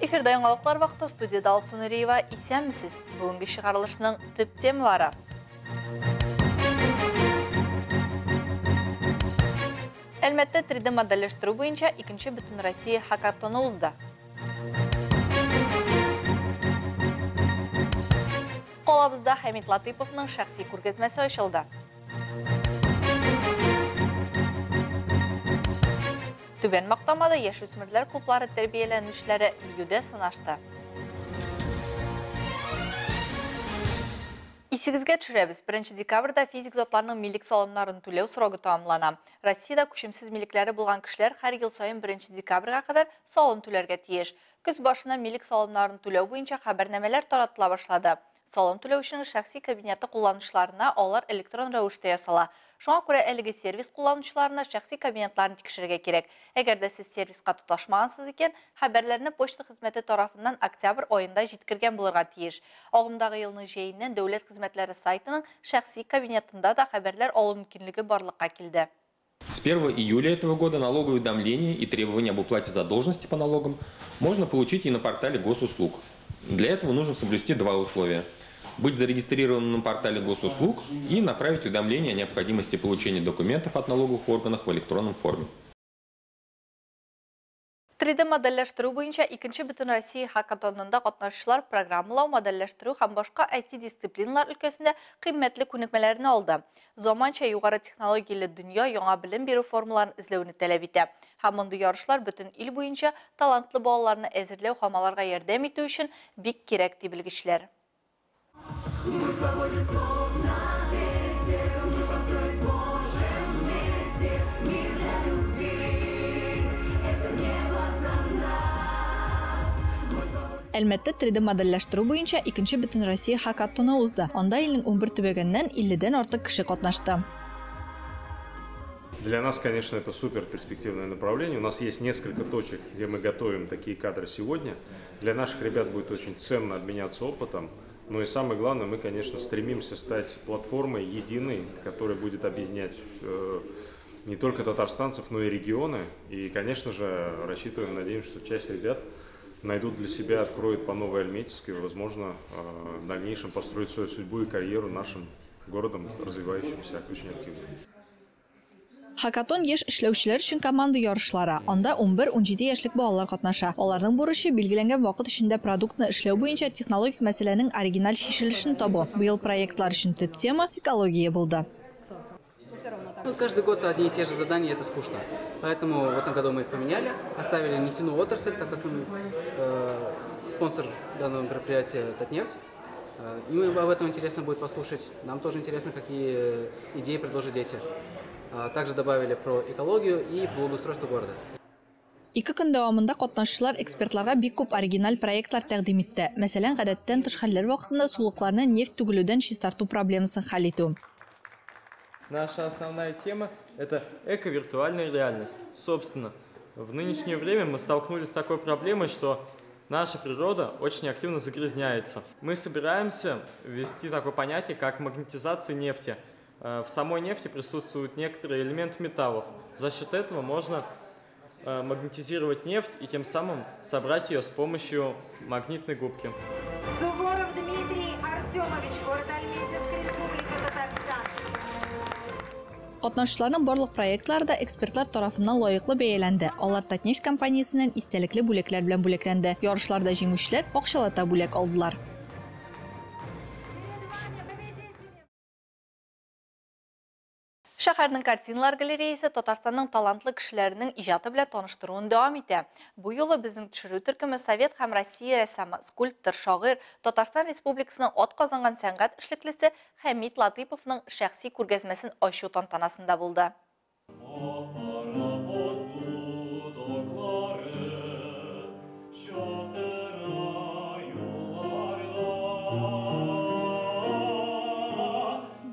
Эфирда яңалыклар вакыты студияда Алсу Нуриева, исәнмесез. Бүгенге чыгарылышның төп темалары. Әлмәттә 3D модельләштерү буенча 2-нче Бөтен Россия хакатоны узды. Колабызда Хамит Латыповның шәхси күргәзмәсе ачылды. Түбән Мактамада яшүсмерләр клублары тәрбияләнүчеләре бигүдә сынашты. Исегезгә төшерәбез. 1 декабрьдә физик затларның милек салымнарын түләү срогы тамамлана. Россиядә күчемсез милекләре булган кешеләр һәр ел саен 1 декабрьгә кадәр салым түләргә тиеш. Көз башына милек салымнарын түләү буенча хәбәрнамәләр таратыла башлады. Салым түләүченең шәхси кабинеты кулланучыларына алар электрон рәвештә ясала. Шуңа күрә әлеге сервис кулланучыларына шәхси кабинетларын тикшерергә кирәк. Әгәр дә сез сервиска тоташмагансыз икән, хәбәрләрне почта хезмәте тарафыннан октябрь аенда җиткергән булырга тиеш. Агымдагы елның җәеннән Дәүләт хезмәтләре сайтының шәхси кабинетында да хәбәрләр алу мөмкинлеге барлыкка килде. С 1 июля этого года налоговые уведомления и требования об уплате задолженности по налогам можно получить и на портале госуслуг. Для этого нужно соблюсти два условия. Быть зарегистрированным на портале госуслуг и направить уведомление о необходимости получения документов от налоговых органов в электронном форме. 3D модельләштерү буенча 2-нче Бөтен Россия хакатонында катнашучылар программалау, модельләштерү һәм башка IT-дисциплиналар өлкәсендә кыйммәтле күнекмәләрне алды. Заманча югары технологияле дөнья яңа белем бирү формаларын эзләүне таләп итә. Һәм мондый ярышлар бөтен ил буенча талантлы балаларны әзерләү һәм аларга ярдәм итү өчен бик кирәк ди белгечләр. Әлмәттә 3D модельләштерү буенча 2-нче Бөтен Россия хакатоны узды. Анда илнең 11 төбәгеннән 50-дән артык кеше катнашты. Для нас, конечно, это супер перспективное направление. У нас есть несколько точек, где мы готовим такие кадры сегодня. Для наших ребят будет очень ценно обменяться опытом. Ну и самое главное, мы, конечно, стремимся стать платформой единой, которая будет объединять не только татарстанцев, но и регионы. И, конечно же, рассчитываем, надеемся, что часть ребят найдут для себя, откроют по новой Альметьевской, возможно, в дальнейшем построить свою судьбу и карьеру нашим городом, развивающимся очень активно. Хакатон еш эшләүчеләр өчен команда ярышлары. Анда 11-17 яшьлек балалар катнаша. Аларның бурычы билгеләнгән вакыт эчендә продуктны эшләү буенча технологик мәсьәләнең оригиналь чишелешен табу. Быел проектлар өчен төп тема экология булды. Каждый год одни и те же задания, это скучно. Поэтому в этом году мы их поменяли, оставили нефтяную отрасль, так как спонсор данного мероприятия Татнефть. Им об этом интересно будет послушать. Нам тоже интересно, какие идеи предложат дети. Также добавили про экологию и благоустройство города. Ике көн дәвамында катнашучылар экспертларга бик күп оригиналь проектлар тәкъдим итте. Мәсәлән, гадәттән тыш хәлләр вакытында сулыкларны нефть түгелүдән чистарту проблемасын хәл итү. Наша основная тема – это эко-виртуальная реальность. Собственно, в нынешнее время мы столкнулись с такой проблемой, что наша природа очень активно загрязняется. Мы собираемся ввести такое понятие, как магнетизация нефти. В самой нефти присутствуют некоторые элементы металлов. За счет этого можно магнетизировать нефть и тем самым собрать ее с помощью магнитной губки. Суворов Дмитрий Артемович, город Альметьевская, Республика Татарстан. Катнашучыларның барлык проектлары да экспертлар тарафыннан лаеклы бәяләнде. Алар Татнефть компаниясеннән истәлекле бүләкләр белән бүләкләнде. Ярышларда җиңүчеләр акчалата бүләк алдылар. Шәһәрнең картиналар галереясы Татарстанның талантлы кешеләренең иҗаты белән таныштыруын дәвам итә. Бу юлы безнең төшерү төркеме Совет һәм Россия рәссамы, скульптор, шагыйрь, Татарстан Республикасының атказанган сәнгать эшлеклесе Хамит Латыповның шәхси күргәзмәсен ачу тантанасында булды.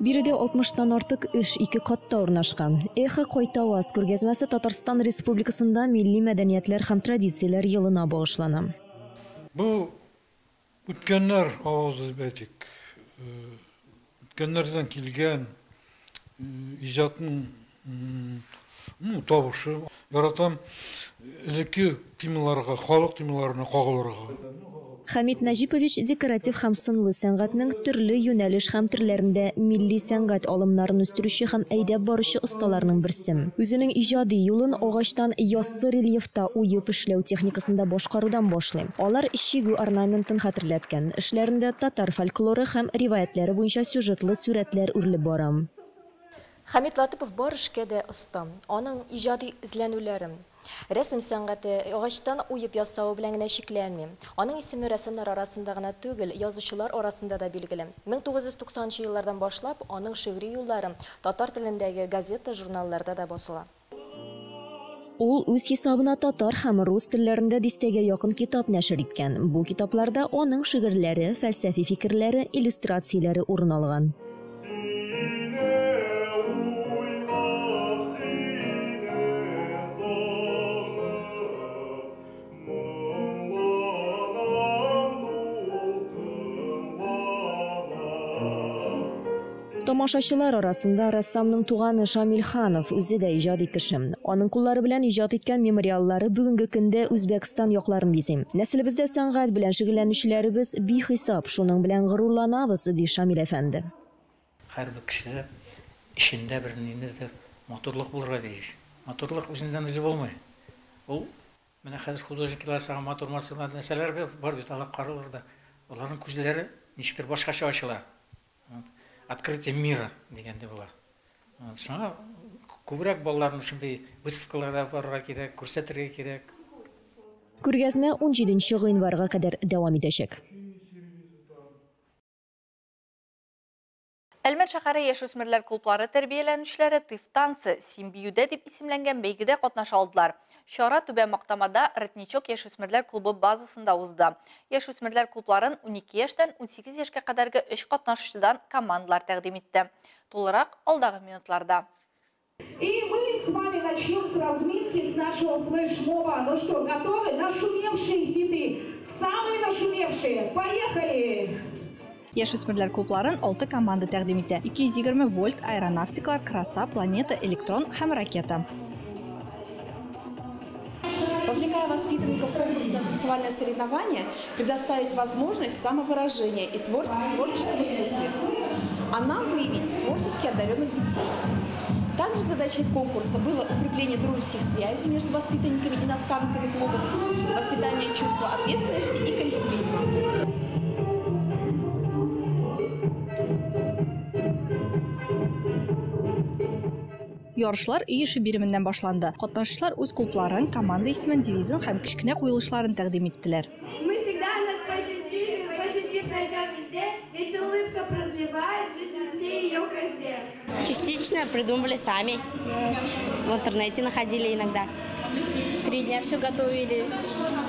Биредә 60-тан артык эш 2 катта урнашкан. Эхо кайта аваз күргәзмәсе Татарстан Республикасында милли мәдәниятләр һәм традицияләр елына багышлана. Бу үткәннәр авазы бәтик. Үткәннәрдән килгән иҗатның табышы. Яратам элекке темаларга, халык темаларына кагылырга. Хамид Нәҗипович декоратив һәм сынлы сәнгатьнең төрле юнәлеш һәм төрләрендә милли сәнгать алымнарын үстерүче һәм әйдәп баручы осталарның берсе. Үзенең иҗади юлын агачтан яссы рельефта уеп эшләү техникасында башкарудан башлый. Алар чигү орнаментын хәтерләткән, эшләрендә татар фольклоры һәм риваятләре буенча сюжетлы сүрәтләр үрелеп бара. Хамид Латыпов бар эшкә дә оста. Аның иҗади эзләнүләре рәсем сәнгате агачтан уеп ясау белән генә шикләнми. Аның исеме рәсемнәр арасында гына түгел, язучылар арасында да билгеле. 1990 еллардан башлап аның шигъри юллары татар телендәге газета, журналларда да басыла. Ул үз хисабына татар һәм рус телләрендә дистәгә якын китап нәшер иткән. Бу китапларда аның шигырьләре, фәлсәфи фикерләре, иллюстрацияләре урын алган. Тамашачылар арасында рәссамның туганы Шамил Ханов үзе дә иҗади кеше. Аның куллары белән иҗат иткән мемориаллары бүгенге көндә Үзбәкстан якларын бизим. Нәселебездә сәнгать белән шөгыльләнүчеләребез бихисап, шуның белән горурланабыз, ди Шамил әфәнде. Һәрбер кешедә эшендә бер ниндидер матурлык булырга тиеш. Матурлык үзеннән үзе булмый. Ул менә хәзер художниклар сагы матур нәрсәләр бар бит, алар каралырда. Аларның күзләре ничектер башкача ачыла. Открытие мира дигәндә була. Шуңа күбрәк балаларны шундый выставкаларда барырга кирәк, күрсәтергә кирәк. Күргәзмә 17 гыйнварга кадәр дәвам итәчәк. Әлмәт шәһәре яшүсмерләр клублары тәрбияләнүчеләре тыйф танцы Симбиюдә дип исемләнгән бәйгедә катнаша алдылар. Чара Түбән Мактамада Ротничок яшүсмерләр клубы базасында узды. Яшүсмерләр клубларын 12 яшьтән 18 яшькә кадәрге 3 катнашучыдан командалар тәкъдим итте. Тулырак алдагы минутларда. И мы с вами начнем с разминки с нашего флешмоба. Ну что, готовы? Нашумевшие хиты. Самые нашумевшие. Поехали! Яшүсмерләр клубларын 6 команда тәкъдим итә. 220 вольт аэронавтикалар, краса, планета, электрон һәм ракета. Вовлекая воспитанников в конкурсное танцевальное соревнование, предоставить возможность самовыражения и в творческом искусстве, а нам выявить творчески одаренных детей. Также задачей конкурса было укрепление дружеских связей между воспитанниками и наставниками клубов, воспитание чувства ответственности и коллективизма. Ярышлар үй эше биремендән башланды. Катнашучылар үз клубларын, команда исемен, девизын һәм кечкенә куелышларын тәкъдим иттеләр. Мы всегда на позитиве, позитив найдем везде, ведь улыбка продлевает жизнь всей ее красе. Частично придумывали сами. В интернете находили иногда. 3 дня все готовили.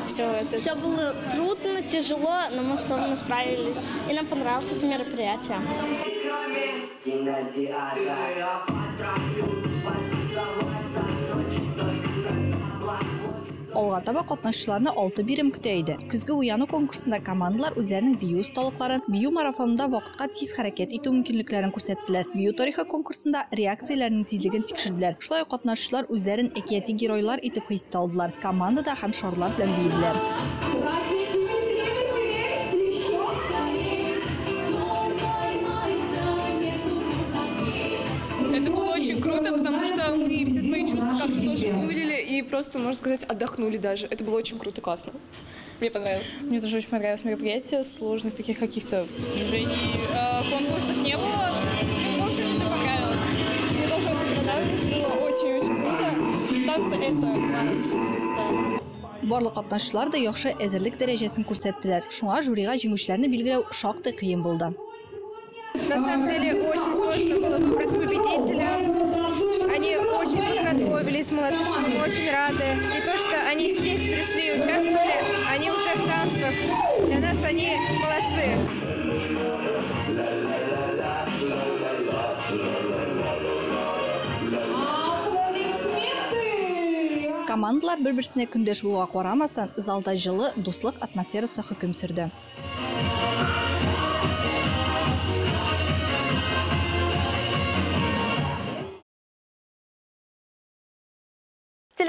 Все было трудно, тяжело, но мы все равно справились. И нам понравилось это мероприятие. Алга таба катнашучыларны 6 бирем көтә иде. Көзге уяну конкурсында командалар үзләренең бию осталыкларын, бию марафонында вакытка тиз хәрәкәт итү мөмкинлекләрен күрсәттеләр. Бию тарихы конкурсында реакцияләрнең тизлеген тикшерделәр. Шулай катнашучылар үзләрен әкияти геройлар итеп хис итә алдылар. Командада һәм шарлар белән биеделәр. Это было очень круто, потому что мы все свои чувства как-то тоже вывалили и просто, можно сказать, отдохнули даже. Это было очень круто, классно. Мне понравилось. Мне тоже очень понравилось мероприятие, сложных таких каких-то движений, конкурсов не было. В общем, мне все понравилось. Мне тоже очень понравилось, было очень-очень круто. Танцы — это класс. Барлык катнашучылар да яхшы әзерлек дәрәҗәсен күрсәттеләр. Шуңа жюрига җиңүчеләрне билгеләү шактый кыен булды. На самом деле очень сложно было выбрать победителя. Они очень подготовились, молодцы, чему мы очень рады. И то, что они здесь пришли и участвовали, они уже в танцах. Для нас они молодцы. Командалар бер-берсенә көндәш булуга карамастан, залда җылы, дуслык атмосферасы хөкем сөрде.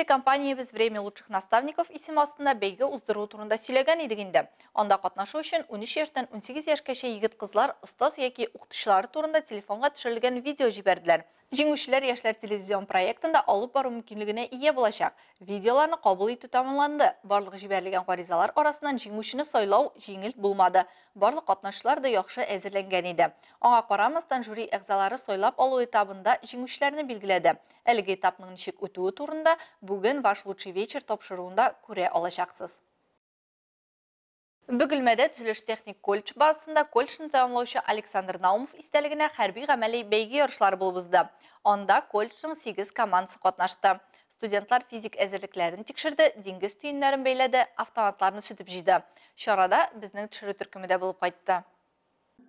Телекомпаниябыз «Время лучших наставников» исем астында бәйге уздыру турында сөйләгән идек инде. Анда катнашу өчен 13 яшьтән 18 яшькәчә егет кызлар остаз яки укытучылары турында телефонга төшерелгән видео җибәрделәр. Җиңүчеләр яшьләр телевизион проектында алып бару мөмкинлегенә ия булачак. Видеоларны кабул итү тәмамланды. Барлык җибәрелгән гаризалар арасыннан җиңүчене сайлау җиңел булмады. Барлык катнашучылар да яхшы әзерләнгән иде. Аңа карамастан жюри әгъзалары сайлап алу этабында җиңүчеләрне билгеләде. Әлеге этапның ничек үтүе турында бүген ваш лучший вечер тапшыруында күрә алачаксыз. Бөгелмәдә төзелеш техник колледж базасында колледжны тәмамлаучы Александр Наумов истәлегенә хәрби гамәли бәйге ярышлары булып узды. Анда колледжның 8 командасы катнашты. Студентлар физик әзерлекләрен тикшерде, диңгез төеннәрен бәйләде, автоматларны сүтеп җыйды. Чарада безнең төшерү төркеме дә булып кайтты.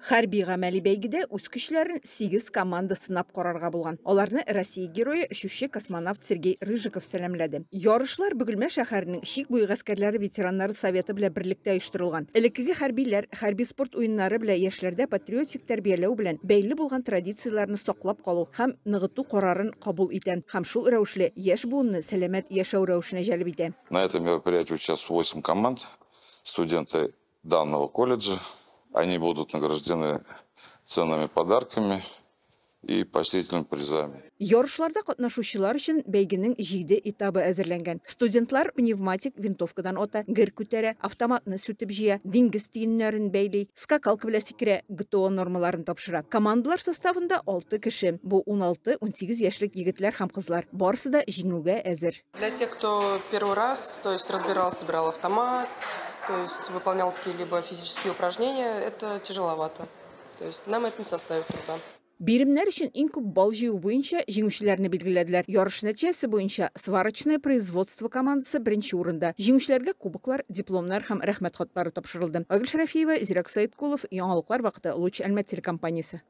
Хәрби гамәли бәйгедә үз көчләрен 8 команда сынап карарга булган. Аларны Россия герое шүче космонавт Сергей Рыжиков сәламләде. Ярышлар Бөгелмә шәһәренең Шик буй гаскәрләре ветераннары советы белән берлектә оештырылган. Элеккеге хәрбиләр хәрби спорт уеннары белән яшьләрдә патриотик тәрбияләү белән бәйле булган традицияләрне саклап калу һәм ныгыту карарын кабул итә. Һәм шул рәвешле яшь буынны сәламәт яшәү рәвешенә җәлеп итә. На этом мероприятии участвуют 8 команд, студенты данного колледжа. Они будут награждены ценными подарками и поощрительными призами. Ярышларда катнашучылар өчен бәйгенең 7 этабы әзерләнгән. Студентлар пневматик винтовкадан ата, гер күтәрә, автоматны сүтеп җыя, диңгез төеннәрен бәйли, скакалка белән сикерә, ГТО нормаларын тапшыра. Командалар составында 6 кеше. Бу 16-18 яшьлек егетләр һәм кызлар. Барысы да җиңүгә әзер. Для тех, кто первый раз, то есть разбирался, брал автомат, то есть выполнял какие-либо физические упражнения, это тяжеловато. То есть нам это не составит труда. Биремнәр өчен иң күп бал җыю буенча җиңүчеләрне билгеләделәр. Ярыш нәтиҗәсе буенча сварочное производство командасы беренче урында. Җиңүчеләргә кубоклар, дипломнар һәм рәхмәт хатлары тапшырылды. Агыл Шәрәфиева, Зирак Саиткулов, Яңалыклар вакыты, Луч Әлмәт телекомпаниясе.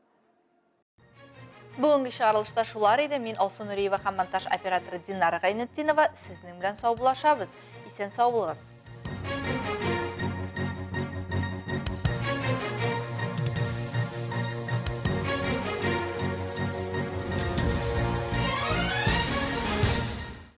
Бүгенге чыгарылышта шулар иде. Мин Алсу Нуриева һәм монтаж операторы Динара Гайнетдинова сезнең белән сау булашабыз. Исән сау булыгыз.